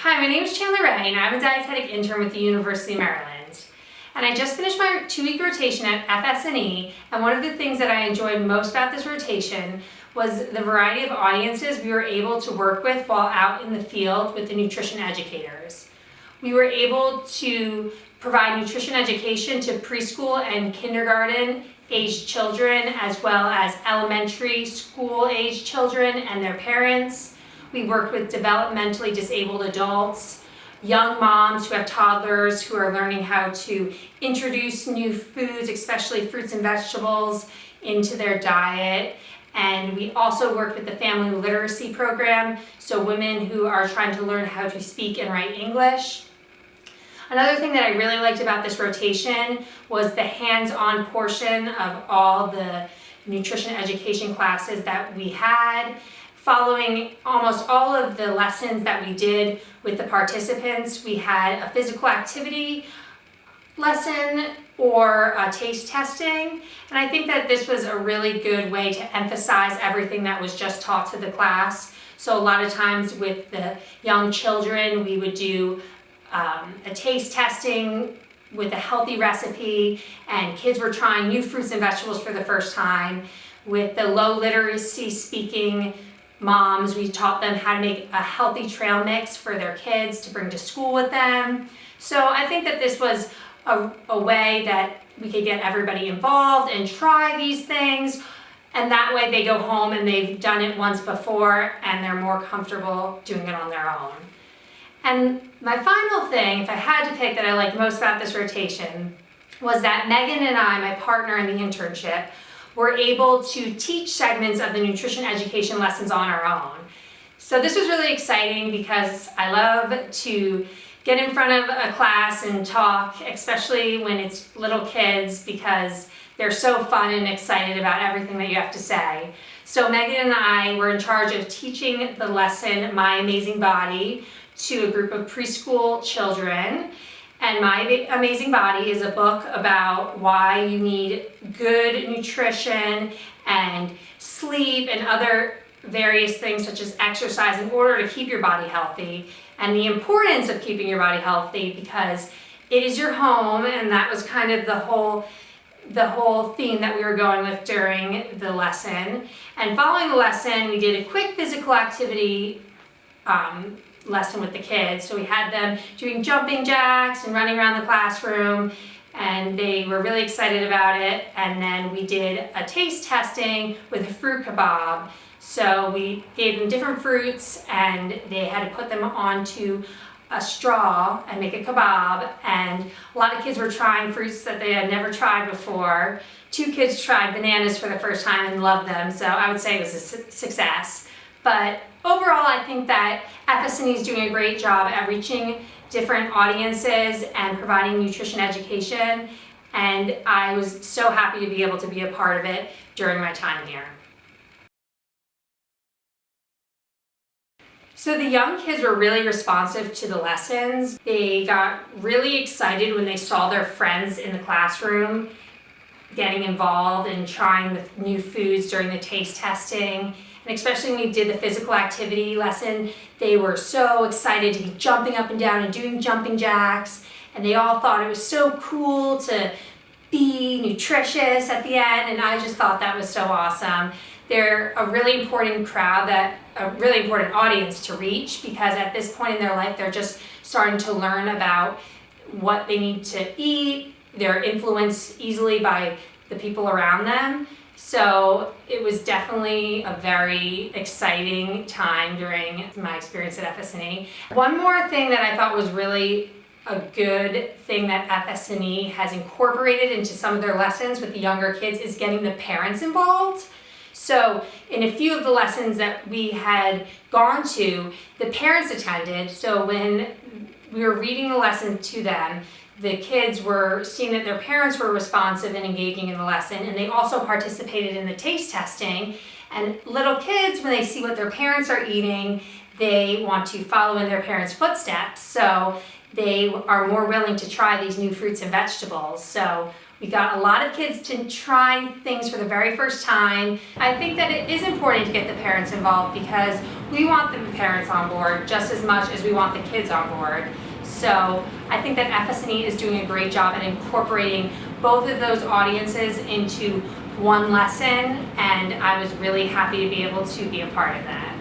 Hi, my name is Chandler and I'm a dietetic intern with the University of Maryland. And I just finished my 2-week rotation at FSNE, and one of the things that I enjoyed most about this rotation was the variety of audiences we were able to work with while out in the field with the nutrition educators. We were able to provide nutrition education to preschool and kindergarten aged children, as well as elementary school aged children and their parents. We worked with developmentally disabled adults, young moms who have toddlers who are learning how to introduce new foods, especially fruits and vegetables, into their diet. And we also worked with the family literacy program, so women who are trying to learn how to speak and write English. Another thing that I really liked about this rotation was the hands-on portion of all the nutrition education classes that we had. Following almost all of the lessons that we did with the participants, we had a physical activity lesson or a taste testing. And I think that this was a really good way to emphasize everything that was just taught to the class. So a lot of times with the young children, we would do a taste testing with a healthy recipe, and kids were trying new fruits and vegetables for the first time. With the low literacy speaking moms, we taught them how to make a healthy trail mix for their kids to bring to school with them. So I think that this was a way that we could get everybody involved and try these things, and that way they go home and they've done it once before and they're more comfortable doing it on their own. And my final thing, if I had to pick, that I liked most about this rotation was that Megan and I, my partner in the internship, were able to teach segments of the nutrition education lessons on our own. So this was really exciting because I love to get in front of a class and talk, especially when it's little kids, because they're so fun and excited about everything that you have to say. So Megan and I were in charge of teaching the lesson, My Amazing Body, to a group of preschool children. And My Amazing Body is a book about why you need good nutrition and sleep and other various things such as exercise in order to keep your body healthy, and the importance of keeping your body healthy because it is your home, and that was kind of the whole theme that we were going with during the lesson. And following the lesson, we did a quick physical activity lesson with the kids. So we had them doing jumping jacks and running around the classroom, and they were really excited about it. And then we did a taste testing with a fruit kebab. So we gave them different fruits and they had to put them onto a straw and make a kebab. And a lot of kids were trying fruits that they had never tried before. 2 kids tried bananas for the first time and loved them, so I would say it was a success. But overall, I think that FSNE is doing a great job at reaching different audiences and providing nutrition education, and I was so happy to be able to be a part of it during my time here. So the young kids were really responsive to the lessons. They got really excited when they saw their friends in the classroom getting involved and trying with new foods during the taste testing. And especially when we did the physical activity lesson, they were so excited to be jumping up and down and doing jumping jacks. And they all thought it was so cool to be nutritious at the end. And I just thought that was so awesome. They're a really important crowd, a really important audience to reach, because at this point in their life, they're just starting to learn about what they need to eat. They're influenced easily by the people around them. So it was definitely a very exciting time during my experience at FSNE. One more thing that I thought was really a good thing that FSNE has incorporated into some of their lessons with the younger kids is getting the parents involved. So in a few of the lessons that we had gone to, the parents attended. So when we were reading the lesson to them, the kids were seeing that their parents were responsive and engaging in the lesson, and they also participated in the taste testing. And little kids, when they see what their parents are eating, they want to follow in their parents' footsteps. So they are more willing to try these new fruits and vegetables. So we got a lot of kids to try things for the very first time. I think that it is important to get the parents involved, because we want the parents on board just as much as we want the kids on board. So I think that FSNE is doing a great job at incorporating both of those audiences into one lesson, and I was really happy to be able to be a part of that.